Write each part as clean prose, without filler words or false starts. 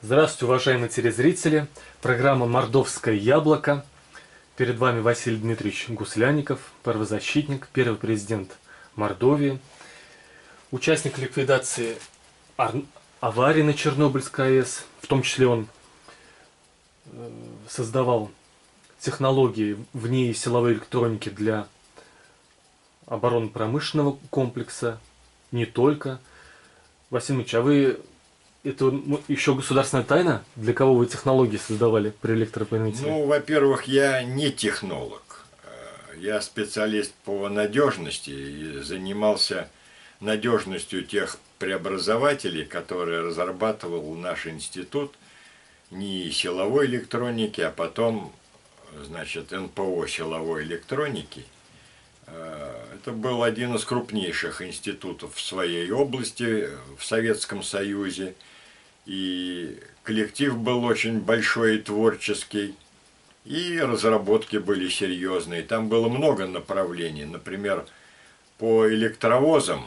Здравствуйте, уважаемые телезрители. Программа «Мордовское яблоко». Перед вами Василий Дмитриевич Гусляников, правозащитник, первый президент Мордовии, участник ликвидации аварии на Чернобыльской АЭС. В том числе он создавал технологии вне силовой электроники для оборонно-промышленного комплекса. Не только. Василий Ильич, а вы... Это еще государственная тайна? Для кого вы технологии создавали при электропометре? Ну, во-первых, я не технолог. Я специалист по надежности и занимался надежностью тех преобразователей, которые разрабатывал наш институт, не силовой электроники, а потом, значит, НПО силовой электроники. Это был один из крупнейших институтов в своей области в Советском Союзе. И коллектив был очень большой и творческий, и разработки были серьезные. Там было много направлений. Например, по электровозам,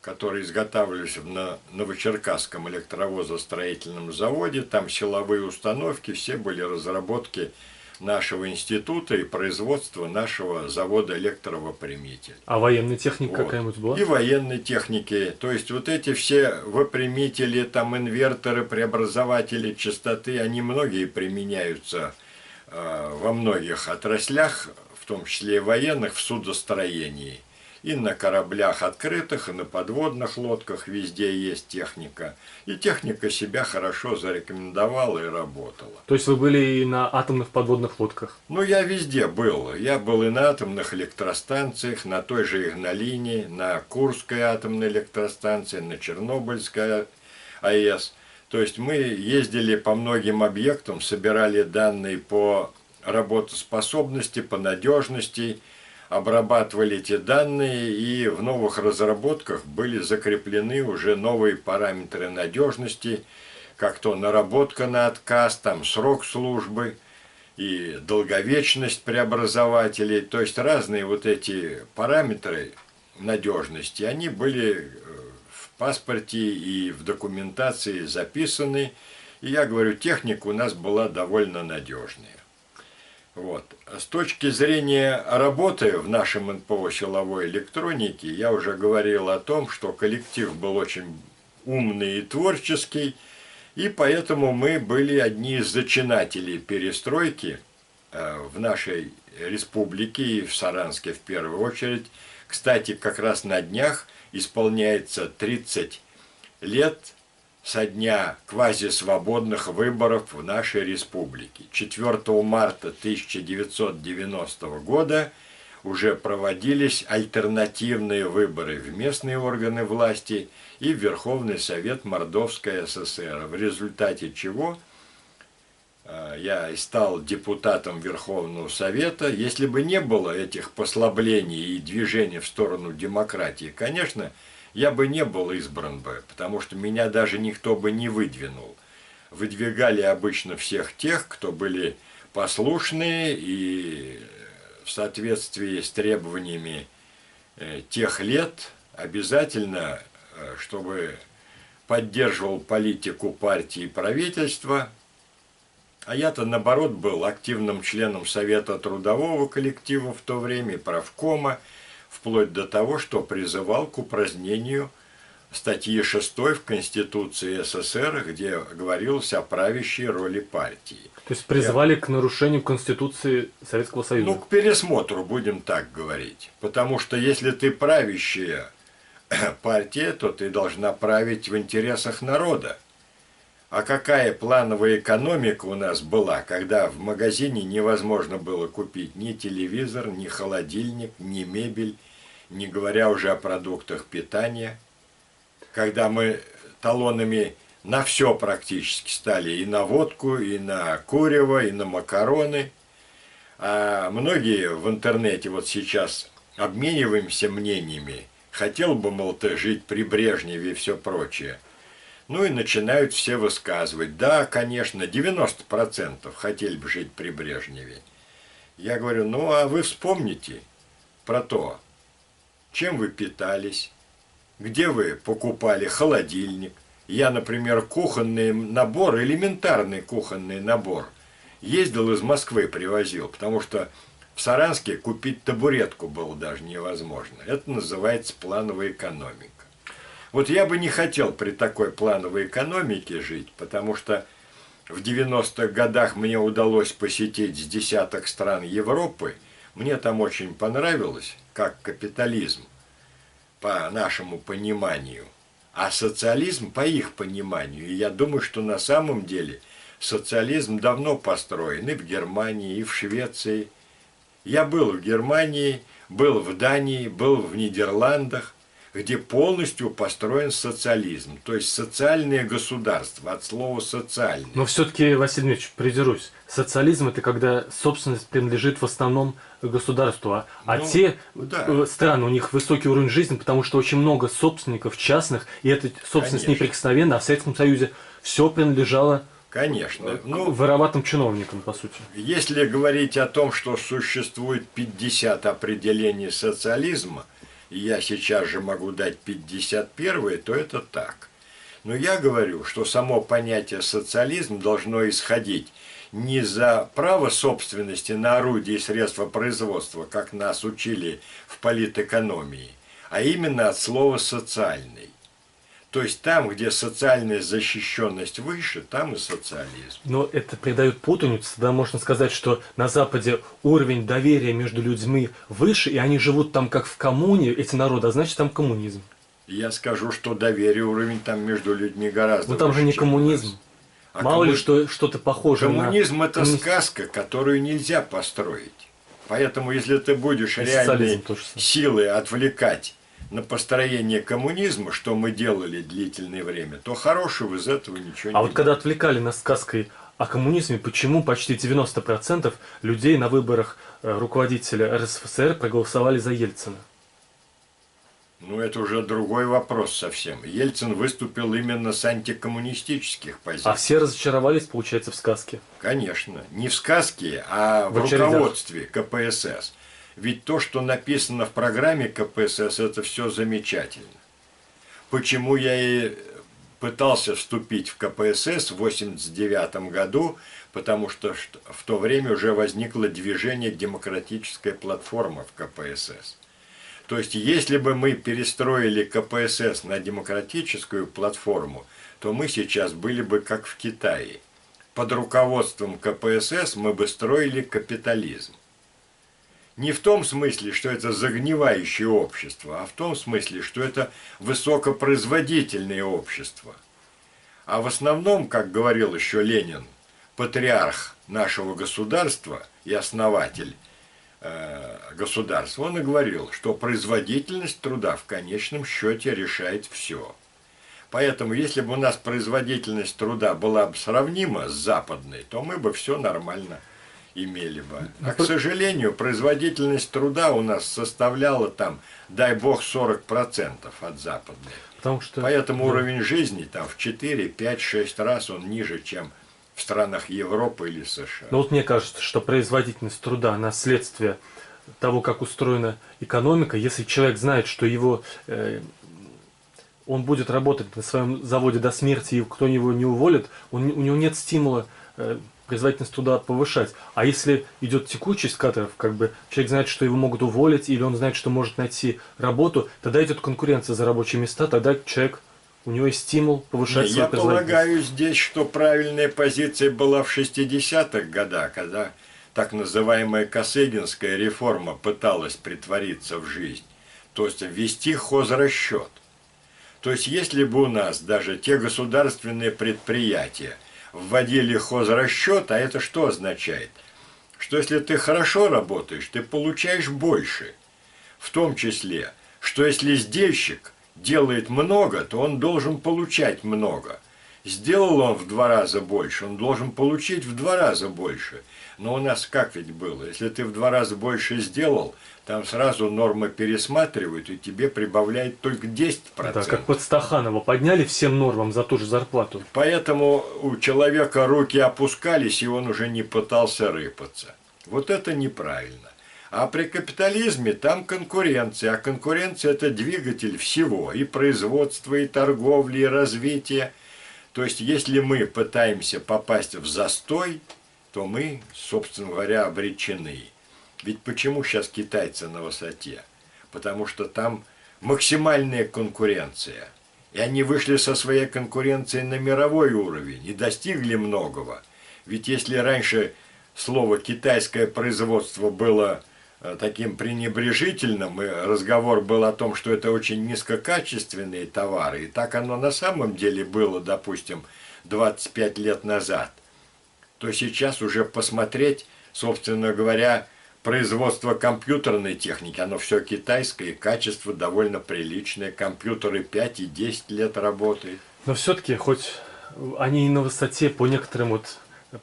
которые изготавливались на Новочеркасском электровозостроительном заводе, там силовые установки, все были разработки нашего института и производства нашего завода электровопрямитель. А военная техника вот. Какая-нибудь была? И военной техники. То есть вот эти все выпрямители, там инверторы, преобразователи частоты, они многие применяются во многих отраслях, в том числе и военных, в судостроении. И на кораблях открытых, и на подводных лодках везде есть техника. И техника себя хорошо зарекомендовала и работала. То есть вы были и на атомных подводных лодках? Ну, я везде был. Я был и на атомных электростанциях, на той же Игналине, на Курской атомной электростанции, на Чернобыльской АЭС. То есть мы ездили по многим объектам, собирали данные по работоспособности, по надежности, обрабатывали эти данные, и в новых разработках были закреплены уже новые параметры надежности, как то наработка на отказ, там срок службы и долговечность преобразователей. То есть разные вот эти параметры надежности, они были в паспорте и в документации записаны. И я говорю, техника у нас была довольно надежная. Вот. С точки зрения работы в нашем НПО силовой электроники, я уже говорил о том, что коллектив был очень умный и творческий, и поэтому мы были одни из зачинателей перестройки в нашей республике и в Саранске в первую очередь. Кстати, как раз на днях исполняется 30 лет со дня квазисвободных выборов в нашей республике. 4 марта 1990 года уже проводились альтернативные выборы в местные органы власти и в Верховный Совет Мордовской ССР, в результате чего я и стал депутатом Верховного Совета. Если бы не было этих послаблений и движений в сторону демократии, конечно, я бы не был избран бы, потому что меня даже никто бы не выдвинул. Выдвигали обычно всех тех, кто были послушные и в соответствии с требованиями тех лет обязательно, чтобы поддерживал политику партии и правительства. А я-то, наоборот, был активным членом Совета трудового коллектива в то время, правкома, вплоть до того, что призывал к упразднению статьи 6 в Конституции СССР, где говорилось о правящей роли партии. То есть призывали к нарушению Конституции Советского Союза? Ну, к пересмотру, будем так говорить. Потому что если ты правящая партия, то ты должна править в интересах народа. А какая плановая экономика у нас была, когда в магазине невозможно было купить ни телевизор, ни холодильник, ни мебель, не говоря уже о продуктах питания. Когда мы талонами на все практически стали, и на водку, и на курево, и на макароны. А многие в интернете вот сейчас обмениваемся мнениями. Хотел бы, мол, ты жить при Брежневе и все прочее. Ну и начинают все высказывать. Да, конечно, 90% хотели бы жить при Брежневе. Я говорю, ну а вы вспомните про то, чем вы питались, где вы покупали холодильник, Я, например, кухонный набор, элементарный кухонный набор, ездил из Москвы, привозил, потому что в Саранске купить табуретку было даже невозможно. Это называется плановая экономика. Вот я бы не хотел при такой плановой экономике жить, потому что в 90-х годах мне удалось посетить с десяток стран Европы. Мне там очень понравилось, как капитализм, по нашему пониманию, а социализм по их пониманию. И я думаю, что на самом деле социализм давно построен и в Германии, и в Швеции. Я был в Германии, был в Дании, был в Нидерландах, где полностью построен социализм, то есть социальное государство, от слова «социальное». Но все-таки, Василий Дмитриевич, придерусь, социализм это когда собственность принадлежит в основном государству, а Ну, те да. страны, у них высокий уровень жизни, потому что очень много собственников частных, и эта собственность Конечно. неприкосновенна, а в Советском Союзе все принадлежало Конечно. Ну, вороватым чиновникам, по сути. если говорить о том, что существует 50 определений социализма, и я сейчас же могу дать 51-е, то это так. Но я говорю, что само понятие социализм должно исходить не за право собственности на орудия и средства производства, как нас учили в политэкономии, а именно от слова «социальный». То есть там, где социальная защищенность выше, там и социализм. Но это придает путаницу, тогда можно сказать, что на Западе уровень доверия между людьми выше, и они живут там как в коммуне, эти народы, а значит там коммунизм. Я скажу, что доверие уровень там между людьми гораздо Но там выше, же не чем у коммунизм. нас. А Мало ли что что-то похожее коммунизм на... это сказка, которую нельзя построить. Поэтому, если ты будешь И реальные социализм тоже самое. силы отвлекать на построение коммунизма, что мы делали длительное время, то хорошего из этого ничего не А вот будет. когда отвлекали нас сказкой о коммунизме, почему почти 90% людей на выборах руководителя РСФСР проголосовали за Ельцина? Ну, это уже другой вопрос совсем. Ельцин выступил именно с антикоммунистических позиций. А все разочаровались, получается, в сказке. Конечно. Не в сказке, а в очередях. руководстве КПСС. Ведь то, что написано в программе КПСС, это все замечательно. Почему я и пытался вступить в КПСС в 1989 году, потому что в то время уже возникло движение «Демократическая платформа» в КПСС. То есть, если бы мы перестроили КПСС на демократическую платформу, то мы сейчас были бы как в Китае. Под руководством КПСС мы бы строили капитализм. Не в том смысле, что это загнивающее общество, а в том смысле, что это высокопроизводительное общество. А в основном, как говорил еще Ленин, патриарх нашего государства и основатель государства, он и говорил, что производительность труда в конечном счете решает все. Поэтому, если бы у нас производительность труда была бы сравнима с западной, то мы бы все нормально имели бы. А, к сожалению, производительность труда у нас составляла там, дай бог, 40% от западной. Потому что, Поэтому да. уровень жизни там в 4, 5, 6 раз он ниже, чем в странах Европы или США. Но вот мне кажется, что производительность труда, она следствие того, как устроена экономика. Если человек знает, что он будет работать на своем заводе до смерти, и кто его не уволит, у него нет стимула производительность труда повышать. А если идет текучесть кадров, как бы человек знает, что его могут уволить, или он знает, что может найти работу, тогда идет конкуренция за рабочие места, тогда человек, у него есть стимул повышать свою Я производительность. полагаю здесь, что правильная позиция была в 60-х годах, когда так называемая Косыгинская реформа пыталась притвориться в жизнь, то есть ввести хозрасчет. То есть если бы у нас даже те государственные предприятия вводили хозрасчет, а это что означает? Что если ты хорошо работаешь, ты получаешь больше. В том числе, что если сдельщик делает много, то он должен получать много. Сделал он в 2 раза больше, он должен получить в 2 раза больше. Но у нас как ведь было? Если ты в 2 раза больше сделал, там сразу нормы пересматривают, и тебе прибавляют только 10%. Да, как под Стаханова подняли всем нормам за ту же зарплату. Поэтому у человека руки опускались, и он уже не пытался рыпаться. Вот это неправильно. А при капитализме там конкуренция, а конкуренция это двигатель всего, и производства, и торговли, и развития. То есть, если мы пытаемся попасть в застой, то мы, собственно говоря, обречены. Ведь почему сейчас китайцы на высоте? Потому что там максимальная конкуренция. И они вышли со своей конкуренцией на мировой уровень и достигли многого. Ведь если раньше слово «китайское производство» было таким пренебрежительным, и разговор был о том, что это очень низкокачественные товары, и так оно на самом деле было, допустим, 25 лет назад, то сейчас уже посмотреть, собственно говоря, производство компьютерной техники, оно все китайское, и качество довольно приличное, компьютеры 5 и 10 лет работают. Но все-таки, хоть они и на высоте по некоторым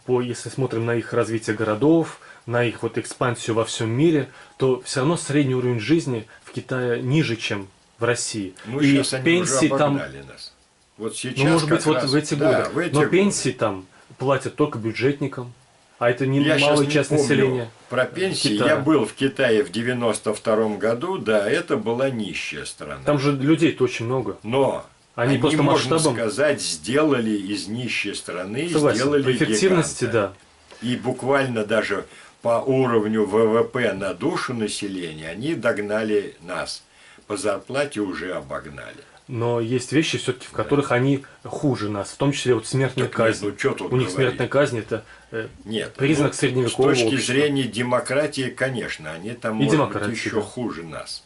если смотрим на их развитие городов, на их экспансию во всем мире, то все равно средний уровень жизни в Китае ниже, чем в России. Ну, и сейчас они пенсии уже там, обогнали нас. Вот сейчас ну, может быть, раз, в эти да, годы. в эти Но годы. пенсии там платят только бюджетникам, а это не Я малая сейчас часть не помню населения. про пенсии. Китая. Я был в Китае в 92 году, да, это была нищая страна. Там же людей-то очень много. Но Они просто можно масштабом. сказать, сделали из нищей страны, Согласен. сделали По эффективности, гиганта. да. И буквально даже по уровню ВВП на душу населения они догнали нас. По зарплате уже обогнали. Но есть вещи все-таки, в которых они хуже нас, в том числе смертная Так казнь. нет, ну чё тут У них говорить? смертная казнь это Нет, признак средневекового с точки общества. зрения демократии, конечно, они там, И может демократии, быть, еще да. хуже нас.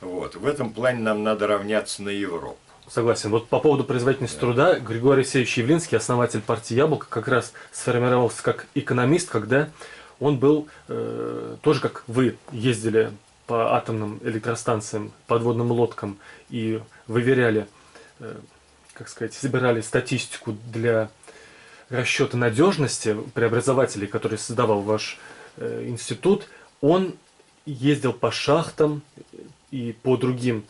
Вот. В этом плане нам надо равняться на Европу. Согласен. Вот по поводу производительности труда, Григорий Алексеевич Явлинский, основатель партии «Яблоко», как раз сформировался как экономист, когда он был, тоже как вы, ездили по атомным электростанциям, подводным лодкам и выверяли, как сказать, собирали статистику для расчета надежности преобразователей, которые создавал ваш институт. Он ездил по шахтам и по другим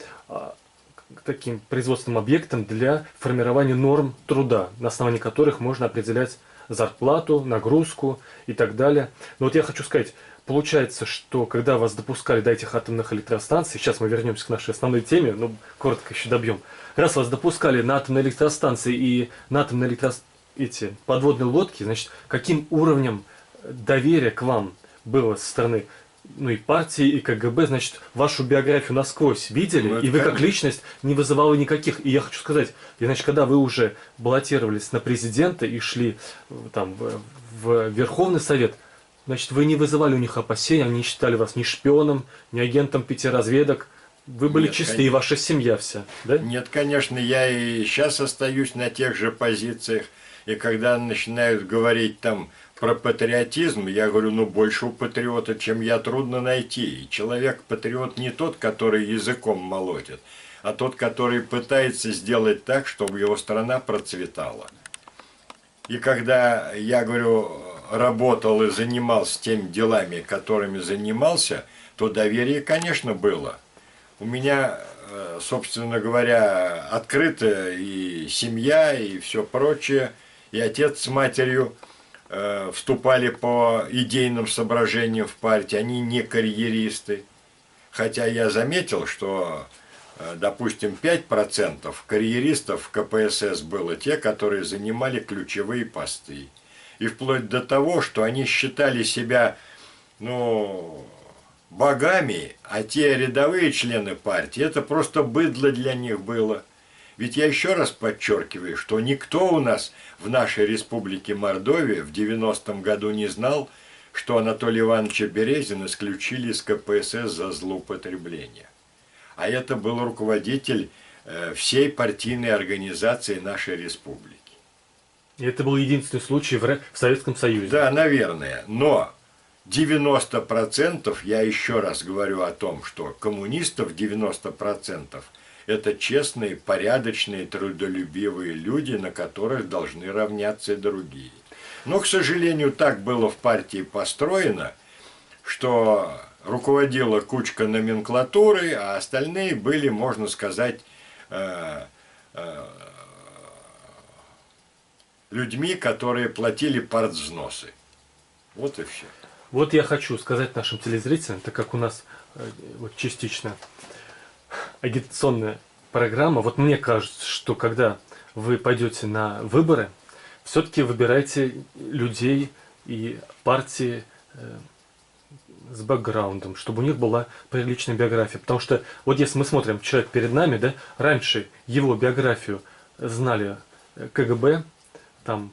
таким производственным объектам для формирования норм труда, на основании которых можно определять зарплату, нагрузку и так далее. Но вот я хочу сказать, получается, что когда вас допускали до этих атомных электростанций, сейчас мы вернемся к нашей основной теме, но коротко еще добьем. Раз вас допускали на атомные электростанции и на атомные эти подводные лодки, значит, каким уровнем доверия к вам было со стороны и партии, и КГБ, значит, вашу биографию насквозь видели, Ну, и вы как конечно. личность не вызывала никаких. И я хочу сказать, иначе, когда вы уже баллотировались на президента и шли там в Верховный Совет, значит, вы не вызывали у них опасений, они не считали вас ни шпионом, ни агентом 5 разведок. Вы были Нет, чисты, и конечно. ваша семья вся, да? Нет, конечно, я и сейчас остаюсь на тех же позициях. И когда начинают говорить там про патриотизм, я говорю, ну большего патриота, чем я, трудно найти. И человек-патриот не тот, который языком молотит, а тот, который пытается сделать так, чтобы его страна процветала. И когда, я говорю, работал и занимался теми делами, которыми занимался, то доверие, конечно, было. У меня, собственно говоря, открыта и семья, и все прочее. И отец с матерью вступали по идейным соображениям в партию, они не карьеристы. Хотя я заметил, что, допустим, 5% карьеристов в КПСС было те, которые занимали ключевые посты. И вплоть до того, что они считали себя, богами, а те рядовые члены партии, это просто быдло для них было. Ведь я еще раз подчеркиваю, что никто у нас в нашей республике Мордовия в 90-м году не знал, что Анатолия Ивановича Березина исключили из КПСС за злоупотребление. А это был руководитель всей партийной организации нашей республики. И это был единственный случай в Советском Союзе. Да, наверное, но 90%, я еще раз говорю о том, что коммунистов 90% это честные, порядочные, трудолюбивые люди, на которых должны равняться и другие. Но, к сожалению, так было в партии построено, что руководила кучка номенклатуры, а остальные были, можно сказать, людьми, которые платили партвзносы. Вот и все. Вот я хочу сказать нашим телезрителям, так как у нас вот частично агитационная программа, вот мне кажется, что когда вы пойдете на выборы, все-таки выбирайте людей и партии с бэкграундом, чтобы у них была приличная биография. Потому что вот если мы смотрим, человек перед нами, да, раньше его биографию знали КГБ, там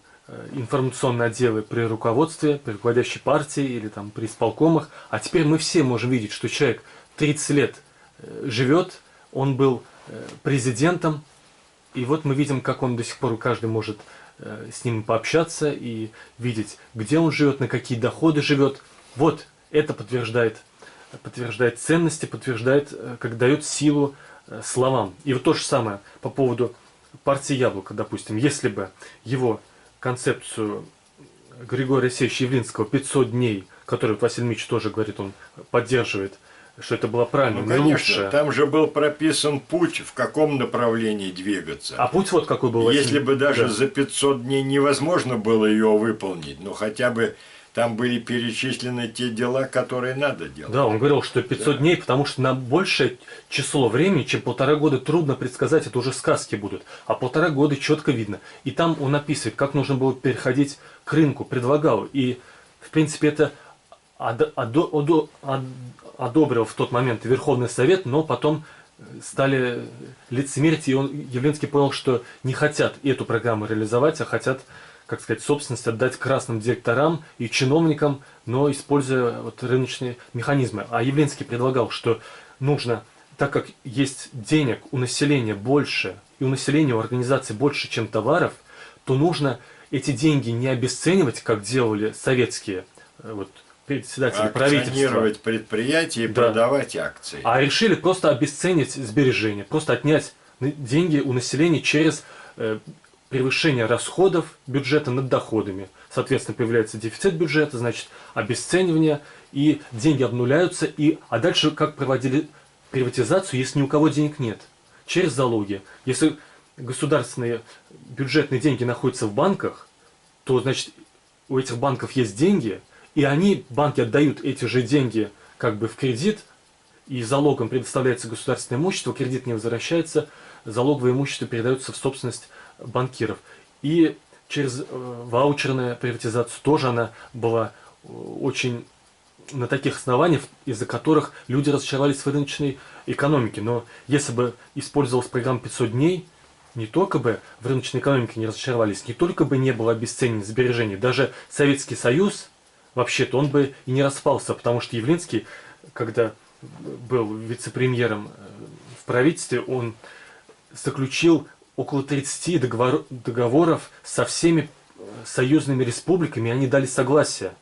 информационные отделы при руководстве, при руководящей партии или там при исполкомах, а теперь мы все можем видеть, что человек 30 лет живет, он был президентом, и вот мы видим, как он до сих пор, каждый может с ним пообщаться и видеть, где он живет, на какие доходы живет. Вот это подтверждает ценности, подтверждает, как дает силу словам. И вот то же самое по поводу партии «Яблоко», допустим. Если бы его концепцию Григория Алексеевича Явлинского «500 дней», который Василий Дмитриевич тоже говорит, он поддерживает, что это было правильно, ну, конечно, наилучшее. там же был прописан путь, в каком направлении двигаться. А путь вот какой был. Если бы даже за 500 дней невозможно было ее выполнить, но хотя бы там были перечислены те дела, которые надо делать. Да, он говорил, что 500 дней, потому что на большее число времени, чем 1,5 года, трудно предсказать, это уже сказки будут. А 1,5 года четко видно. И там он описывает, как нужно было переходить к рынку, предлагал. И, в принципе, это одобрил в тот момент Верховный Совет, но потом стали лицемерить, и Явлинский понял, что не хотят эту программу реализовать, а хотят, как сказать, собственность отдать красным директорам и чиновникам, но используя вот рыночные механизмы. А Явлинский предлагал, что нужно, так как есть денег у населения больше, и у населения, у организаций больше, чем товаров, то нужно эти деньги не обесценивать, как делали советские вот, председатели правительства. Акционировать предприятия и продавать акции. А решили просто обесценить сбережения, просто отнять деньги у населения через превышение расходов бюджета над доходами. Соответственно, появляется дефицит бюджета, значит, обесценивание, и деньги обнуляются. А дальше как проводили приватизацию, если ни у кого денег нет? Через залоги. Если государственные бюджетные деньги находятся в банках, то, значит, у этих банков есть деньги, и банки отдают эти же деньги как бы в кредит, и залогом предоставляется государственное имущество, кредит не возвращается, залоговое имущество передается в собственность банкиров. И через ваучерную приватизацию тоже она была очень на таких основаниях, из-за которых люди разочаровались в рыночной экономике. Но если бы использовалась программа 500 дней, не только бы в рыночной экономике не разочаровались, не только бы не было обесценения сбережений, даже Советский Союз, вообще-то, он бы и не распался, потому что Явлинский, когда был вице-премьером в правительстве, он заключил около 30 договоров со всеми союзными республиками, и они дали согласие.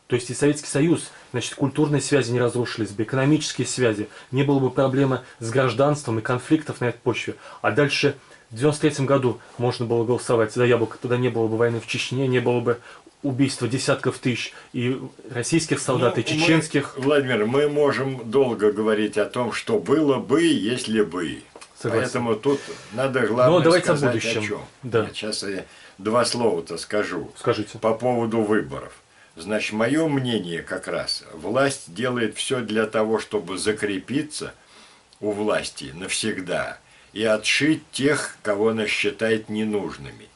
То есть и Советский Союз, значит, культурные связи не разрушились бы, экономические связи, не было бы проблемы с гражданством и конфликтов на этой почве. А дальше в 1993 году можно было голосовать за «Яблоко», тогда не было бы войны в Чечне, не было бы убийства десятков тысяч и российских солдат, и чеченских. Владимир, мы можем долго говорить о том, что было бы, если бы. Согласен. Поэтому тут надо главное сказать о чем. Да. Я сейчас два слова-то скажу. Скажите. По поводу выборов. Значит, мое мнение как раз, власть делает все для того, чтобы закрепиться у власти навсегда и отшить тех, кого она считает ненужными.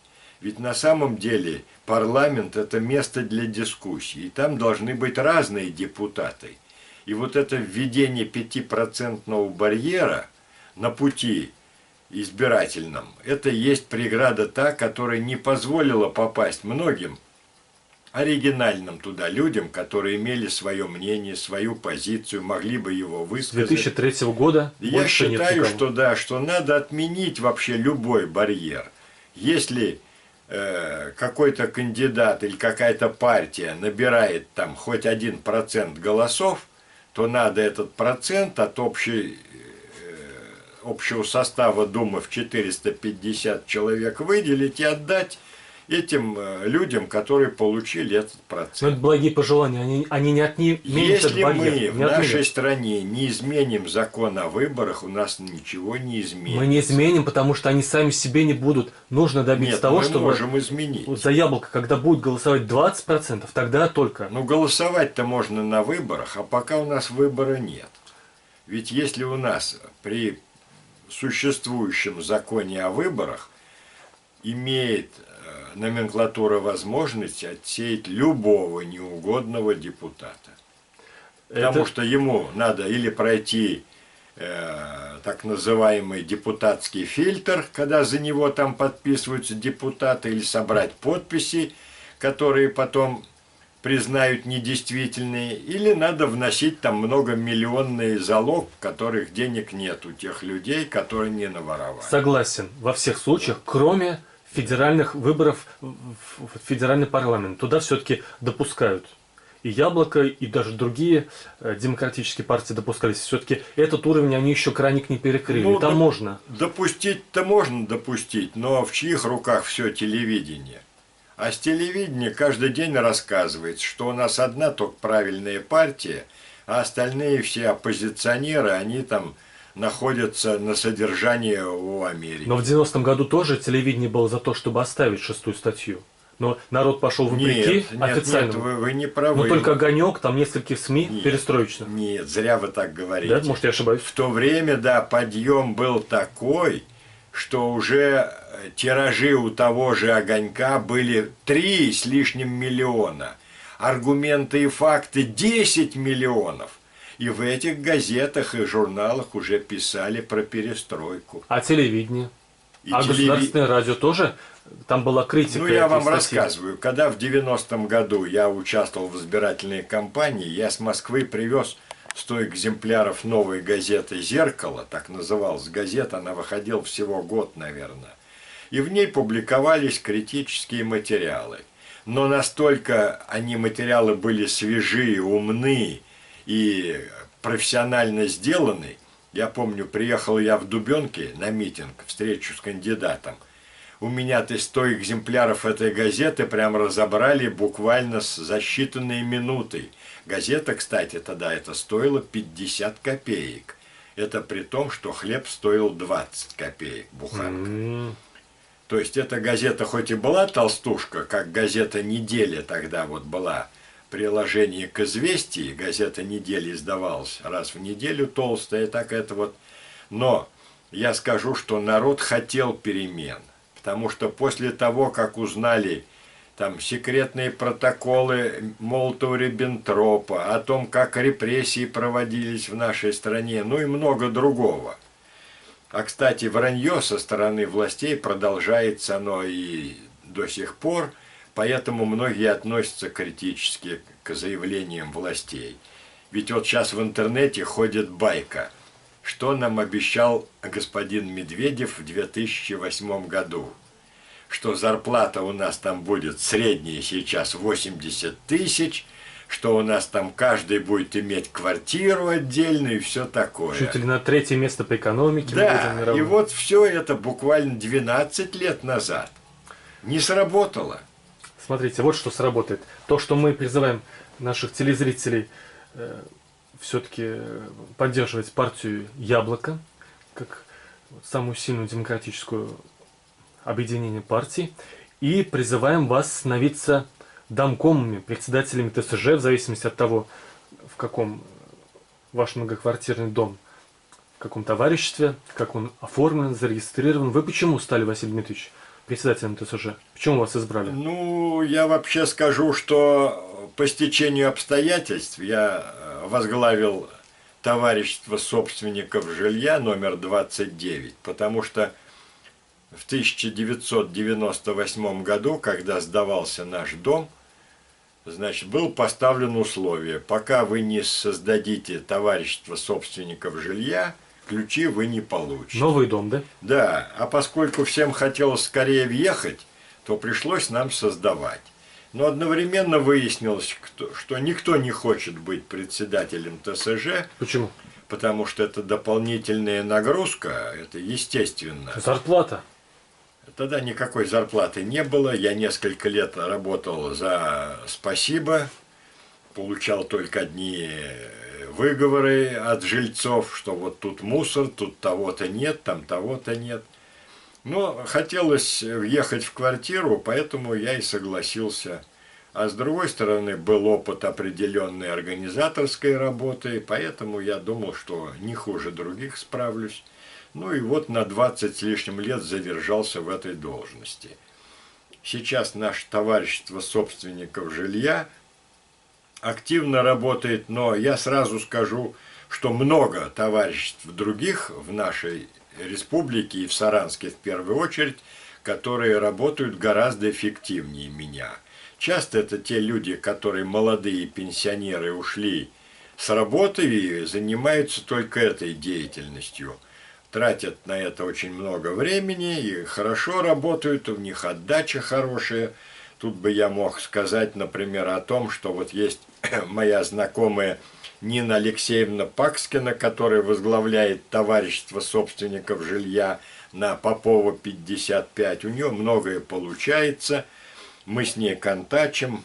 Ведь на самом деле парламент – это место для дискуссий, и там должны быть разные депутаты. И вот это введение 5% барьера на пути избирательном – это и есть преграда та, которая не позволила попасть многим оригинальным туда людям, которые имели свое мнение, свою позицию, могли бы его высказать. 2003 года я считаю, что надо отменить вообще любой барьер. Если какой-то кандидат или какая-то партия набирает там хоть 1% голосов, то надо этот процент от общего состава Думы в 450 человек выделить и отдать этим людям, которые получили этот Но это процент. благие пожелания, они не отменят этот Если барьер. мы не в нашей отменят. стране не изменим закон о выборах, у нас ничего не изменится. Мы не изменим, потому что они сами себе не будут. Нужно добиться Нет, того, мы чтобы можем изменить. вот за яблоко, когда будет голосовать 20%, тогда только. Ну, голосовать-то можно на выборах, а пока у нас выбора нет. Ведь если у нас при существующем законе о выборах имеет номенклатура возможность отсеять любого неугодного депутата. Потому что ему надо или пройти так называемый депутатский фильтр, когда за него там подписываются депутаты, или собрать подписи, которые потом признают недействительные, или надо вносить там многомиллионный залог, которых денег нет у тех людей, которые не наворовали. Согласен, во всех случаях, кроме федеральных выборов в федеральный парламент. Туда все-таки допускают. И Яблоко, и даже другие демократические партии допускались. Все-таки этот уровень они еще краник не перекрыли. Ну, там можно. Допустить-то можно допустить, но в чьих руках все телевидение? А с телевидения каждый день рассказывается, что у нас одна только правильная партия, а остальные все оппозиционеры, они там находятся на содержании у Америки. Но в 90-м году тоже телевидение было за то, чтобы оставить 6-ю статью. Но народ пошел вопреки официально. Нет, вы не правы. Но только «Огонек», там нескольких СМИ Нет, перестроечных. Нет, зря вы так говорите. Да, может, я ошибаюсь. В то время, да, подъем был такой, что уже тиражи у того же «Огонька» были 3 с лишним миллиона. Аргументы и факты 10 миллионов. И в этих газетах и журналах уже писали про перестройку. А телевидение? И государственное радио тоже? Там была критика. Ну, я вам статьи. рассказываю. Когда в 90-м году я участвовал в избирательной кампании, я с Москвы привез 100 экземпляров новой газеты «Зеркало», так называлась газета, она выходила всего год, наверное. И в ней публиковались критические материалы. Но настолько они материалы были свежие, умны и профессионально сделаны. Я помню, приехал я в Дубенки на митинг, встречу с кандидатом. У меня-то 100 экземпляров этой газеты прям разобрали буквально за считанные минуты. Газета, кстати, тогда это стоила 50 копеек. Это при том, что хлеб стоил 20 копеек, буханка. То есть эта газета хоть и была толстушка, как газета «Неделя» тогда вот была, приложение к «Известии», газета «Неделя» издавалась раз в неделю, толстая, так это вот. Но я скажу, что народ хотел перемен. Потому что после того, как узнали там секретные протоколы Молотова-Риббентропа, о том, как репрессии проводились в нашей стране, ну и много другого. А, кстати, вранье со стороны властей продолжается оно и до сих пор, поэтому многие относятся критически к заявлениям властей. Ведь вот сейчас в интернете ходит байка, что нам обещал господин Медведев в 2008 году. Что зарплата у нас там будет средняя сейчас 80 тысяч, что у нас там каждый будет иметь квартиру отдельную и все такое. Чуть ли на 3-е место по экономике. Да, и вот все это буквально 12 лет назад не сработало. Смотрите, вот что сработает. То, что мы призываем наших телезрителей все-таки поддерживать партию «Яблоко», как самую сильную демократическую объединение партий, и призываем вас становиться домкомами, председателями ТСЖ, в зависимости от того, в каком ваш многоквартирный дом, в каком товариществе, как он оформлен, зарегистрирован. Вы почему стали, Василий Дмитриевич, председателем ТСЖ? Почему вас избрали? Ну, я вообще скажу, что по стечению обстоятельств я возглавил товарищество собственников жилья номер 29, потому что в 1998 году, когда сдавался наш дом, значит, был поставлен условие: пока вы не создадите товарищество собственников жилья, ключи вы не получите. Новый дом, да? Да, а поскольку всем хотелось скорее въехать, то пришлось нам создавать. Но одновременно выяснилось, что никто не хочет быть председателем ТСЖ. Почему? Потому что это дополнительная нагрузка, это естественно. Зарплата. Тогда никакой зарплаты не было. Я несколько лет работал за спасибо. Получал только одни выговоры от жильцов, что вот тут мусор, тут того-то нет, там того-то нет. Но хотелось въехать в квартиру, поэтому я и согласился. А с другой стороны, был опыт определенной организаторской работы, поэтому я думал, что не хуже других справлюсь. Ну и вот на 20 с лишним лет задержался в этой должности. Сейчас наше товарищество собственников жилья активно работает, но я сразу скажу, что много товариществ других в нашей республике и в Саранске в первую очередь, которые работают гораздо эффективнее меня. Часто это те люди, которые молодые пенсионеры ушли с работы и занимаются только этой деятельностью. Тратят на это очень много времени и хорошо работают, у них отдача хорошая. Тут бы я мог сказать, например, о том, что вот есть моя знакомая Нина Алексеевна Пакскина, которая возглавляет товарищество собственников жилья на Попова 55. У нее многое получается, мы с ней контачим.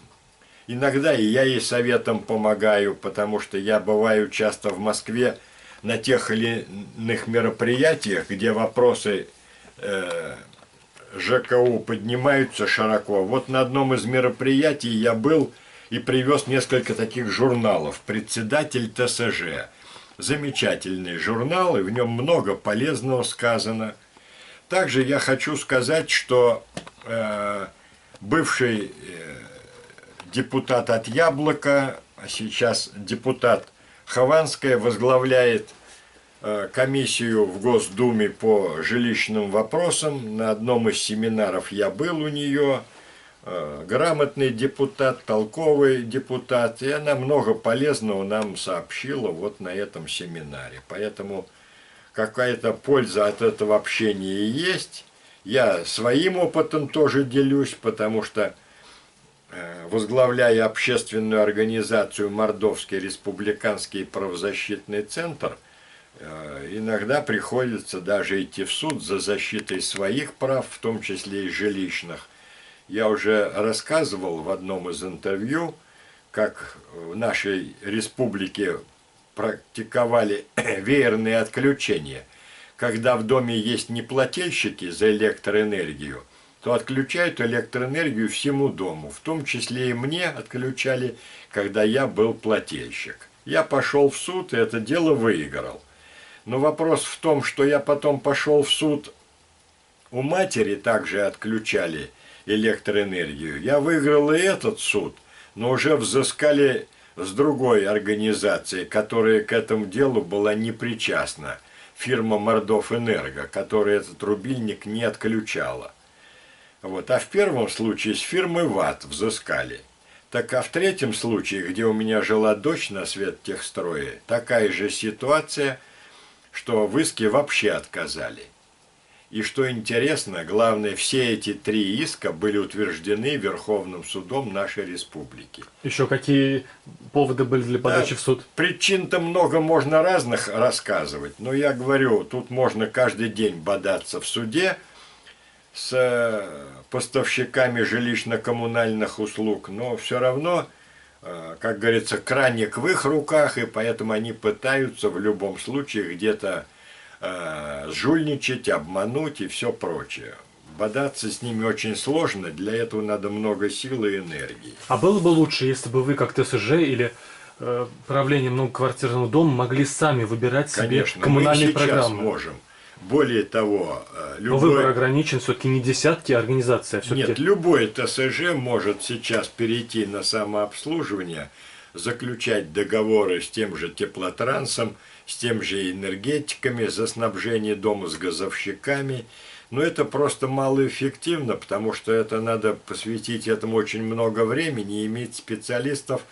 Иногда и я ей советом помогаю, потому что я бываю часто в Москве на тех или иных мероприятиях, где вопросы ЖКУ поднимаются широко. Вот на одном из мероприятий я был и привез несколько таких журналов. «Председатель ТСЖ». Замечательный журнал, и в нем много полезного сказано. Также я хочу сказать, что бывший депутат от «Яблока», а сейчас депутат Хованская, возглавляет комиссию в Госдуме по жилищным вопросам. На одном из семинаров я был у нее. Грамотный депутат, толковый депутат, и она много полезного нам сообщила вот на этом семинаре. Поэтому какая-то польза от этого общения и есть. Я своим опытом тоже делюсь, потому что, возглавляя общественную организацию «Мордовский республиканский правозащитный центр», иногда приходится даже идти в суд за защитой своих прав, в том числе и жилищных. Я уже рассказывал в одном из интервью, как в нашей республике практиковали веерные отключения. Когда в доме есть неплательщики за электроэнергию, то отключают электроэнергию всему дому. В том числе и мне отключали, когда я был плательщик. Я пошел в суд и это дело выиграл. Но вопрос в том, что я потом пошел в суд, у матери также отключали электроэнергию. Я выиграл и этот суд, но уже взыскали с другой организацией, которая к этому делу была не причастна. Фирма «Мордовэнерго», которая этот рубильник не отключала. Вот. А в первом случае с фирмы ВАТ взыскали. Так а в третьем случае, где у меня жила дочь на Светтехстрое, такая же ситуация, что в иске вообще отказали. И что интересно, главное, все эти 3 иска были утверждены Верховным судом нашей республики. Еще какие поводы были для подачи в суд? Причин-то много, можно разных рассказывать, но я говорю, тут можно каждый день бодаться в суде с поставщиками жилищно-коммунальных услуг, но все равно, как говорится, краник в их руках, и поэтому они пытаются в любом случае где-то жульничать, обмануть и все прочее. Бодаться с ними очень сложно, для этого надо много сил и энергии. А было бы лучше, если бы вы, как ТСЖ или правление многоквартирного дома, могли сами выбирать себе Конечно, коммунальные мы сейчас программы? можем. Более того, Но выбор ограничен, все-таки не десятки организаций, а все-таки... Нет, любой ТСЖ может сейчас перейти на самообслуживание, заключать договоры с тем же теплотрансом, с тем же энергетиками за снабжение дома, с газовщиками. Но это просто малоэффективно, потому что это надо посвятить этому очень много времени и иметь специалистов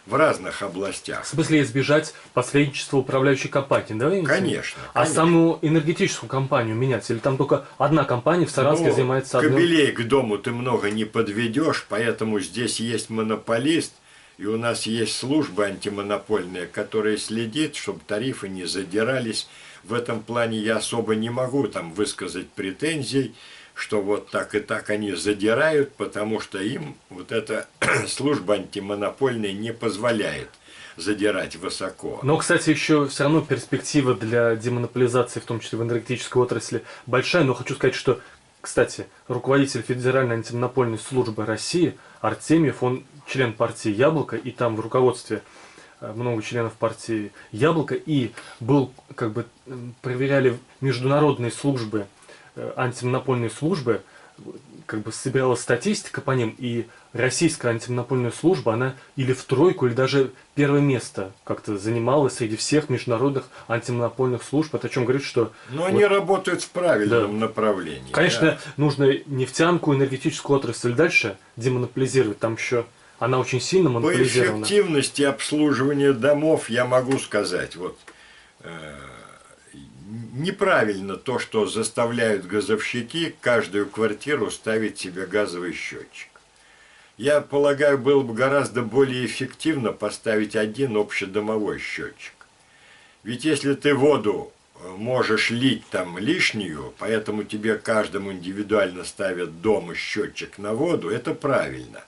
в разных областях. В смысле избежать посредничества управляющей компании, да? Конечно. А саму энергетическую компанию менять? Или там только одна компания в Саранске занимается одним? Кабелей к дому ты много не подведешь, поэтому здесь есть монополист, и у нас есть служба антимонопольная, которая следит, чтобы тарифы не задирались. В этом плане я особо не могу там высказать претензий. что вот так и так они задирают, потому что им вот эта служба антимонопольная не позволяет задирать высоко. Но, кстати, еще все равно перспектива для демонополизации, в том числе в энергетической отрасли, большая. Но хочу сказать, что, кстати, руководитель Федеральной антимонопольной службы России Артемьев, он член партии «Яблоко», и там в руководстве много членов партии «Яблоко», и был, как бы, проверяли международные службы, антимонопольные службы, как бы собиралась статистика по ним, и российская антимонопольная служба, она или в тройку, или даже первое место как-то занимала среди всех международных антимонопольных служб. Это о чем говорит, что... Но они работают в правильном направлении. Конечно, да. нужно нефтянку, энергетическую отрасль дальше демонополизировать, там еще она очень сильно По монополизирована. эффективности обслуживания домов я могу сказать, вот неправильно то, что заставляют газовщики каждую квартиру ставить себе газовый счетчик. Я полагаю, было бы гораздо более эффективно поставить один общедомовой счетчик. Ведь если ты воду можешь лить там лишнюю, поэтому тебе каждому индивидуально ставят дома счетчик на воду, это правильно.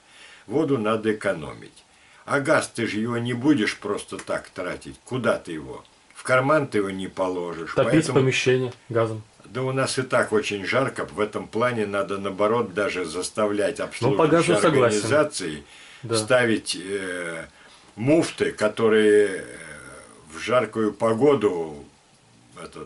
Воду надо экономить. А газ ты же его не будешь просто так тратить. Куда ты его? В карман ты его не положишь. Топить Поэтому... помещение газом. Да у нас и так очень жарко, в этом плане надо, наоборот, даже заставлять обслуживающие организации ставить муфты, которые в жаркую погоду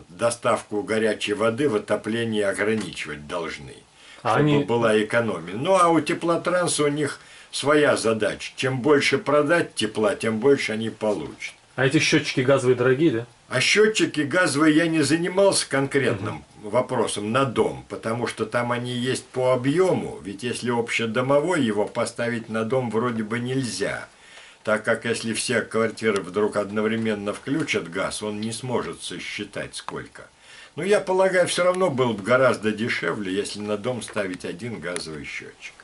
доставку горячей воды в отоплении ограничивать должны, чтобы была экономия. Ну а у теплотранса у них своя задача. Чем больше продать тепла, тем больше они получат. А эти счетчики газовые дорогие, да? А счетчики газовые я не занимался конкретным вопросом на дом, потому что там они есть по объему, ведь если общедомовой, его поставить на дом вроде бы нельзя, так как если все квартиры вдруг одновременно включат газ, он не сможет сосчитать сколько. Но я полагаю, все равно было бы гораздо дешевле, если на дом ставить один газовый счетчик.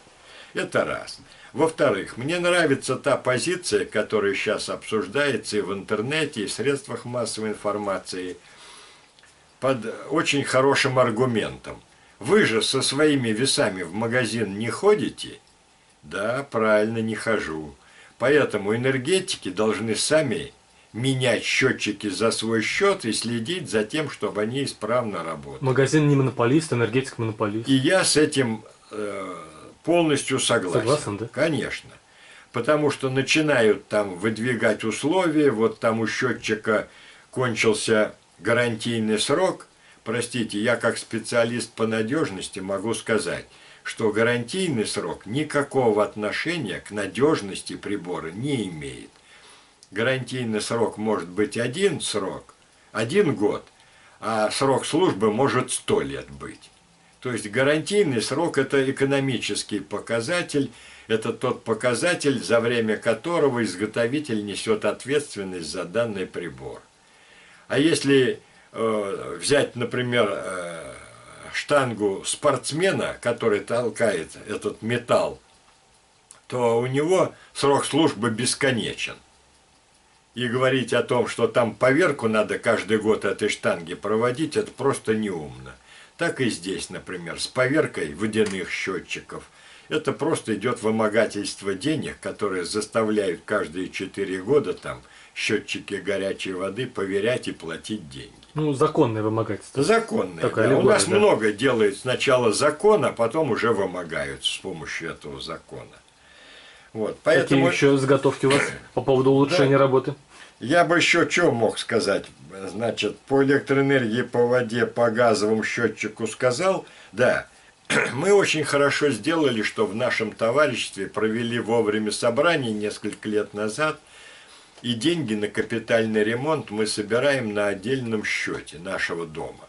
Это раз. Во-вторых, мне нравится та позиция, которая сейчас обсуждается и в интернете, и в средствах массовой информации, под очень хорошим аргументом. Вы же со своими весами в магазин не ходите? Да, правильно, не хожу. Поэтому энергетики должны сами менять счетчики за свой счет и следить за тем, чтобы они исправно работали. Магазин не монополист, энергетик монополист. И я с этим... полностью согласен. Согласен, да? Конечно. Потому что начинают там выдвигать условия, вот там у счетчика кончился гарантийный срок. Простите, я как специалист по надежности могу сказать, что гарантийный срок никакого отношения к надежности прибора не имеет. Гарантийный срок может быть один год, а срок службы может 100 лет быть. То есть гарантийный срок – это экономический показатель, это тот показатель, за время которого изготовитель несет ответственность за данный прибор. А если взять, например, штангу спортсмена, который толкает этот металл, то у него срок службы бесконечен. И говорить о том, что там поверку надо каждый год этой штанги проводить, это просто неумно. Так и здесь, например, с поверкой водяных счетчиков. Это просто идет вымогательство денег, которые заставляют каждые 4 года там счетчики горячей воды поверять и платить деньги. Ну, законное вымогательство. Законное, да. У нас много делают сначала закон, а потом уже вымогают с помощью этого закона. Вот, поэтому... Какие еще заготовки у вас по поводу улучшения работы? Я бы еще что мог сказать? Значит, по электроэнергии, по воде, по газовому счетчику сказал. Да, мы очень хорошо сделали, что в нашем товариществе провели вовремя собрание несколько лет назад. И деньги на капитальный ремонт мы собираем на отдельном счете нашего дома.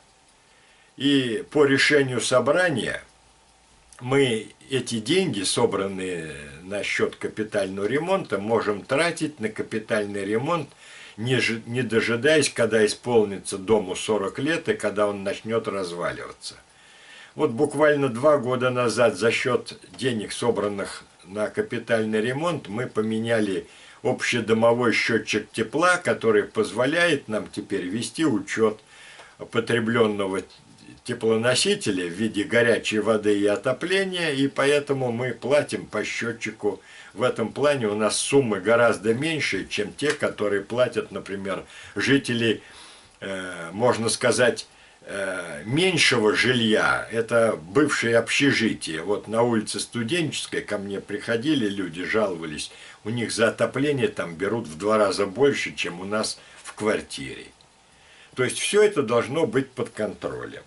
И по решению собрания мы эти деньги, собранные на счет капитального ремонта, можем тратить на капитальный ремонт, не дожидаясь, когда исполнится дому 40 лет и когда он начнет разваливаться. Вот буквально 2 года назад за счет денег, собранных на капитальный ремонт, мы поменяли общедомовой счетчик тепла, который позволяет нам теперь вести учет потребленного теплоносители в виде горячей воды и отопления, и поэтому мы платим по счетчику. В этом плане у нас суммы гораздо меньше, чем те, которые платят, например, жители, можно сказать, меньшего жилья. Это бывшее общежитие. Вот на улице Студенческой ко мне приходили люди, жаловались, у них за отопление там берут в 2 раза больше, чем у нас в квартире. То есть все это должно быть под контролем.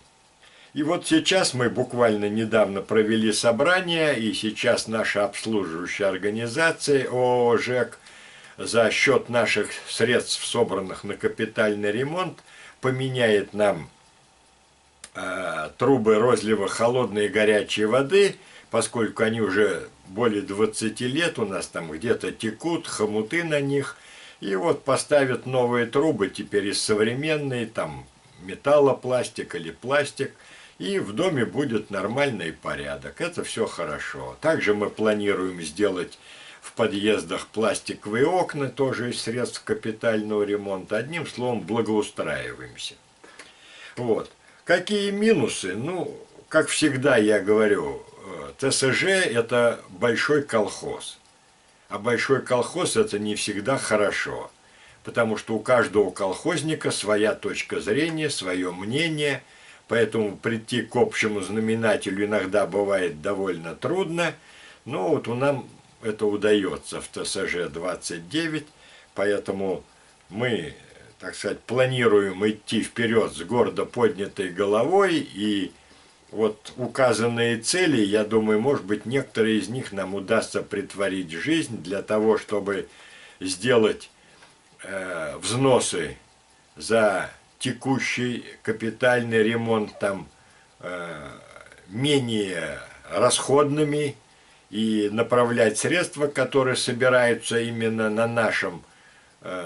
И вот сейчас мы буквально недавно провели собрание, и сейчас наша обслуживающая организация ООО «ЖЭК» за счет наших средств, собранных на капитальный ремонт, поменяет нам трубы розлива холодной и горячей воды, поскольку они уже более 20 лет у нас там где-то текут, хомуты на них. И вот поставят новые трубы, теперь из современной, там металлопластик или пластик, и в доме будет нормальный порядок. Это все хорошо. Также мы планируем сделать в подъездах пластиковые окна, тоже из средств капитального ремонта. Одним словом, благоустраиваемся. Вот. Какие минусы? Ну, как всегда я говорю, ТСЖ – это большой колхоз. А большой колхоз – это не всегда хорошо. Потому что у каждого колхозника своя точка зрения, свое мнение. Поэтому прийти к общему знаменателю иногда бывает довольно трудно. Но вот у нас это удается в ТСЖ-29. Поэтому мы, так сказать, планируем идти вперед с гордо поднятой головой. И вот указанные цели, я думаю, может быть, некоторые из них нам удастся претворить в жизнь для того, чтобы сделать взносы за текущий капитальный ремонт там менее расходными и направлять средства, которые собираются именно на нашем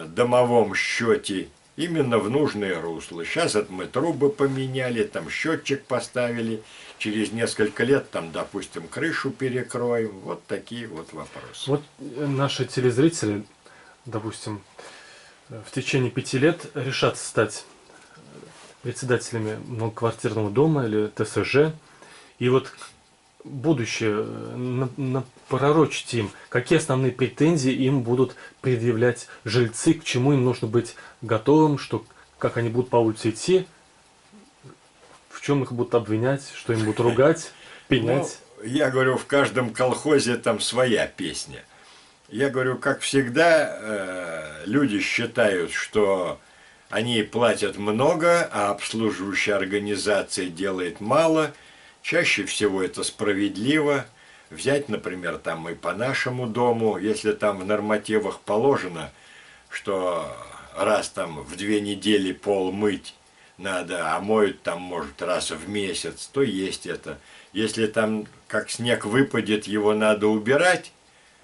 домовом счете, именно в нужное русло. Сейчас это мы трубы поменяли, там счетчик поставили, через несколько лет там, допустим, крышу перекроем. Вот такие вот вопросы. Вот наши телезрители, допустим, в течение 5 лет решат стать председателями многоквартирного дома или ТСЖ. И вот будущее пророчить им, какие основные претензии им будут предъявлять жильцы, к чему им нужно быть готовым, что, как они будут по улице идти, в чем их будут обвинять, что им будут ругать, пенять. Ну, я говорю, в каждом колхозе там своя песня. Я говорю, как всегда, люди считают, что они платят много, а обслуживающая организация делает мало. Чаще всего это справедливо. Взять, например, там и по нашему дому, если там в нормативах положено, что раз там в 2 недели пол мыть надо, а моют там, может, раз в месяц, то есть это. Если там, как снег выпадет, его надо убирать,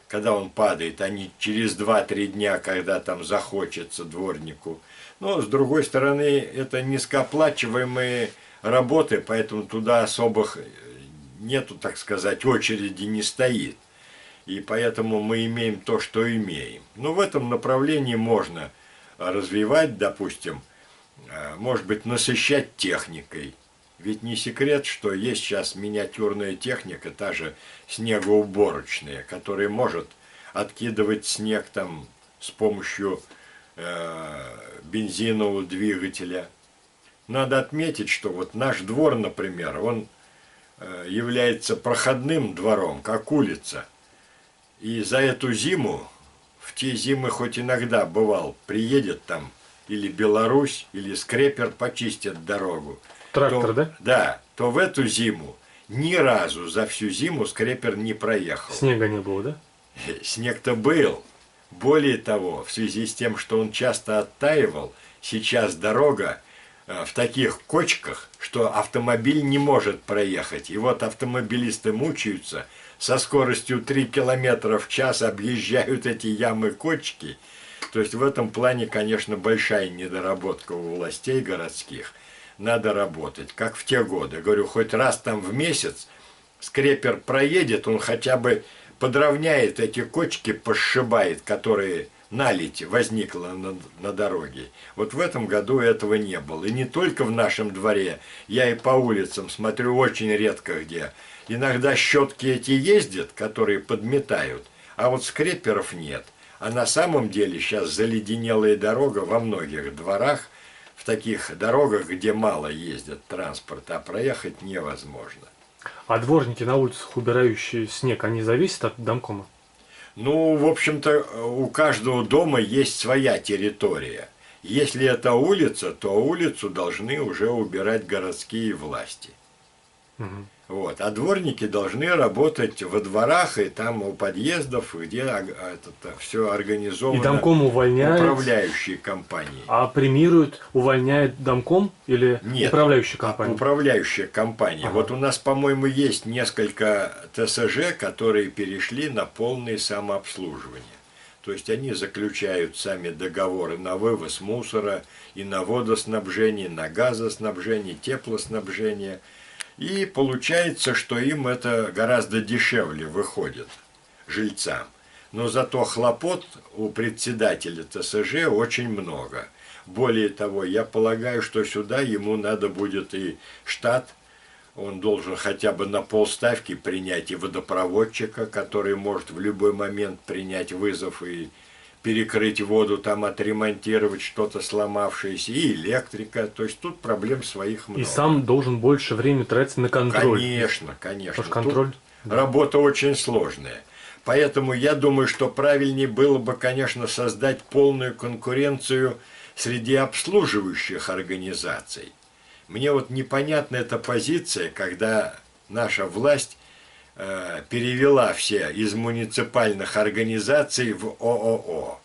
когда он падает, а не через 2-3 дня, когда там захочется дворнику. Но, с другой стороны, это низкооплачиваемые работы, поэтому туда особых нету, так сказать, очереди не стоит. И поэтому мы имеем то, что имеем. Но в этом направлении можно развивать, допустим, может быть, насыщать техникой. Ведь не секрет, что есть сейчас миниатюрная техника, та же снегоуборочная, которая может откидывать снег там с помощью бензинового двигателя. Надо отметить, что вот наш двор, например, он является проходным двором, как улица. И за эту зиму, в те зимы хоть иногда бывал, приедет там или Беларусь, или скрепер почистят дорогу. Трактор, да? Да, то в эту зиму ни разу за всю зиму скрепер не проехал. Снега не было, да? Снег-то был. Более того, в связи с тем, что он часто оттаивал, сейчас дорога в таких кочках, что автомобиль не может проехать. И вот автомобилисты мучаются, со скоростью 3 км в час объезжают эти ямы-кочки. То есть в этом плане, конечно, большая недоработка у властей городских. Надо работать, как в те годы. Говорю, хоть раз там в месяц скрепер проедет, он хотя бы подровняет эти кочки, посшибает, которые наледь возникла на дороге. Вот в этом году этого не было. И не только в нашем дворе, я и по улицам смотрю очень редко где. Иногда щетки эти ездят, которые подметают, а вот скреперов нет. А на самом деле сейчас заледенелая дорога во многих дворах, в таких дорогах, где мало ездят транспорт, а проехать невозможно. А дворники на улицах, убирающие снег, они зависят от домкома? Ну, в общем-то, у каждого дома есть своя территория. Если это улица, то улицу должны уже убирать городские власти. Угу. Вот. А дворники должны работать во дворах и там у подъездов, где все организовано И домком увольняют, управляющей компанией. а премируют, увольняет домком или Нет, управляющая компания? Управляющая компания. Ага. Вот у нас, по-моему, есть несколько ТСЖ, которые перешли на полное самообслуживание. То есть они заключают сами договоры на вывоз мусора, и на водоснабжение, и на газоснабжение, теплоснабжение. И получается, что им это гораздо дешевле выходит, жильцам. Но зато хлопот у председателя ТСЖ очень много. Более того, я полагаю, что сюда ему надо будет и штат, он должен хотя бы на полставки принять и водопроводчика, который может в любой момент принять вызов и перекрыть воду, там отремонтировать что-то сломавшееся, и электрика. То есть тут проблем своих много. И сам должен больше времени тратить на контроль. Конечно, конечно. Потому что контроль... Тут работа очень сложная. Поэтому я думаю, что правильнее было бы, конечно, создать полную конкуренцию среди обслуживающих организаций. Мне вот непонятна эта позиция, когда наша власть перевела все из муниципальных организаций в ООО.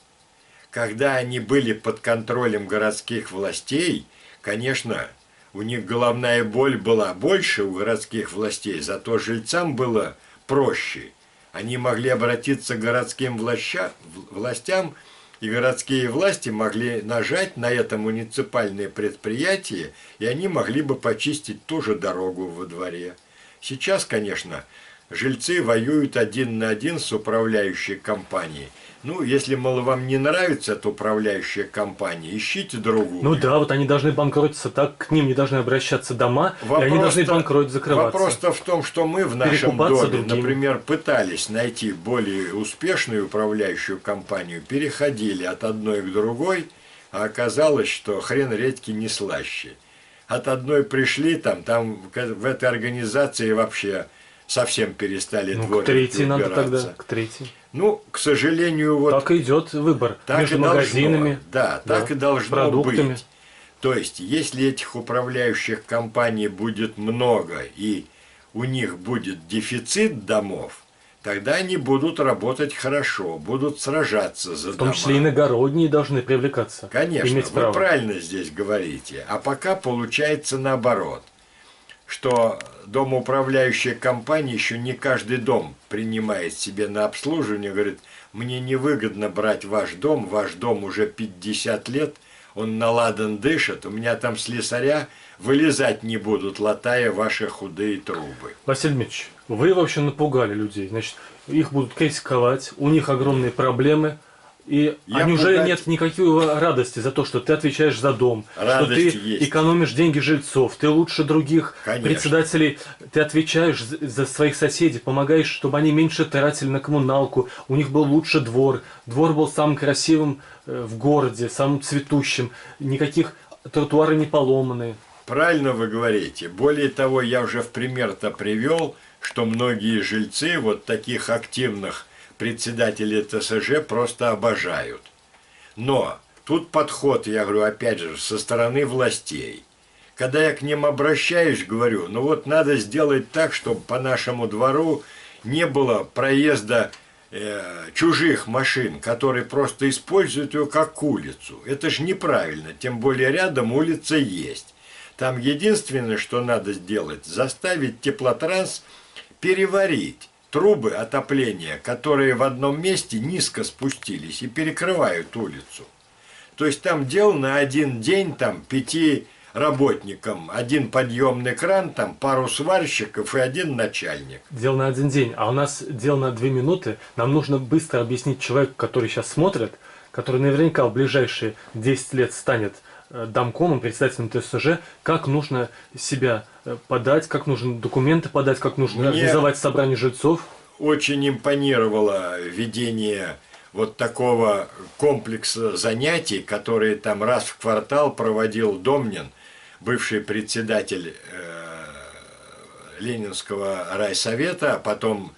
Когда они были под контролем городских властей, конечно, у них головная боль была больше у городских властей, зато жильцам было проще. Они могли обратиться к городским властям, и городские власти могли нажать на это муниципальное предприятие, и они могли бы почистить ту же дорогу во дворе. Сейчас, конечно, жильцы воюют один на один с управляющей компанией. Ну, если, мол, вам не нравится эта управляющая компания, ищите другую. Ну да, вот они должны банкротиться, так к ним не должны обращаться дома, и они должны банкротить, закрываться. Вопрос-то в том, что мы в нашем доме, другими. например, пытались найти более успешную управляющую компанию, переходили от одной к другой, а оказалось, что хрен редьки не слаще. От одной пришли, там в этой организации вообще совсем перестали дворники к третьей убираться. надо тогда, к третьей. Ну, к сожалению, вот... Так и идет выбор между магазинами, так и должно продуктами. быть. То есть, если этих управляющих компаний будет много и у них будет дефицит домов, тогда они будут работать хорошо, будут сражаться за дома. В том числе иногородние должны привлекаться. Конечно, иметь право. вы правильно здесь говорите. А пока получается наоборот, что домоуправляющая компания, еще не каждый дом принимает себе на обслуживание, говорит, мне невыгодно брать ваш дом уже 50 лет, он наладан дышит, у меня там слесаря вылезать не будут, латая ваши худые трубы. Василий Дмитриевич, вы вообще напугали людей, значит, их будут критиковать, у них огромные проблемы, и неужели нет никакой радости за то, что ты отвечаешь за дом, Радость что ты есть. экономишь деньги жильцов, ты лучше других Конечно. председателей, ты отвечаешь за своих соседей, помогаешь, чтобы они меньше тратили на коммуналку, у них был лучше двор был самым красивым в городе, самым цветущим, никаких тротуары не поломанные. Правильно вы говорите. Более того, я уже в пример-то привел, что многие жильцы вот таких активных председатели ТСЖ просто обожают. Но тут подход, я говорю, опять же, со стороны властей. Когда я к ним обращаюсь, говорю, ну вот надо сделать так, чтобы по нашему двору не было проезда чужих машин, которые просто используют ее как улицу. Это же неправильно, тем более рядом улица есть. Там единственное, что надо сделать, заставить теплотранс переварить трубы отопления, которые в одном месте низко спустились и перекрывают улицу. То есть там дел на один день, там 5 работникам, 1 подъемный кран, там пару сварщиков и 1 начальник. Дел на 1 день, а у нас дел на 2 минуты. Нам нужно быстро объяснить человеку, который сейчас смотрит, который наверняка в ближайшие 10 лет станет домкомом, председателем ТСЖ, как нужно себя подать, как нужно документы подать, как нужно организовать собрание жильцов? Очень импонировало ведение вот такого комплекса занятий, которые там раз в квартал проводил Домнин, бывший председатель Ленинского райсовета, а потом,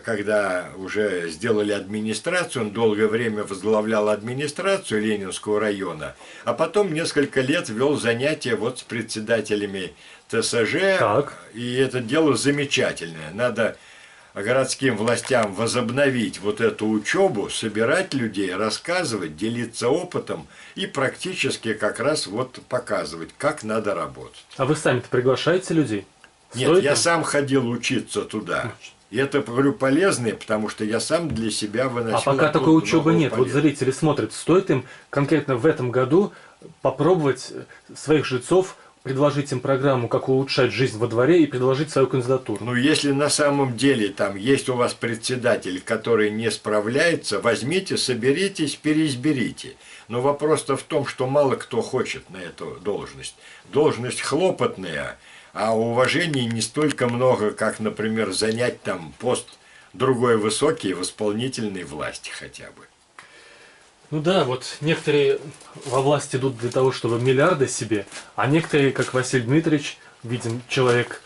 когда уже сделали администрацию, он долгое время возглавлял администрацию Ленинского района, а потом несколько лет вел занятия вот с председателями ТСЖ, и это дело замечательное. Надо городским властям возобновить вот эту учебу, собирать людей, рассказывать, делиться опытом и практически как раз вот показывать, как надо работать. А вы сами-то приглашаете людей? Нет, я сам ходил учиться туда. И это, говорю, полезно, потому что я сам для себя выносил. А пока такой учебы нет, вот зрители смотрят, стоит им конкретно в этом году попробовать своих жильцов, предложить им программу, как улучшать жизнь во дворе и предложить свою кандидатуру. Ну, если на самом деле там есть у вас председатель, который не справляется, возьмите, соберитесь, переизберите. Но вопрос-то в том, что мало кто хочет на эту должность. Должность хлопотная, а уважения не столько много, как, например, занять там пост другой высокий в исполнительной власти хотя бы. Ну да, вот некоторые во власть идут для того, чтобы миллиарды себе, а некоторые, как Василий Дмитриевич, видим, человек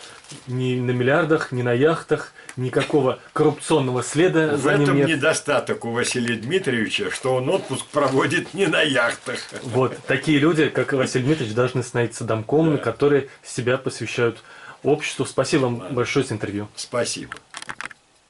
ни на миллиардах, ни на яхтах, никакого коррупционного следа за ним нет. В этом недостаток у Василия Дмитриевича, что он отпуск проводит не на яхтах. Вот, такие люди, как Василий Дмитриевич, должны становиться домкомами, которые себя посвящают обществу. Спасибо вам большое за интервью. Спасибо.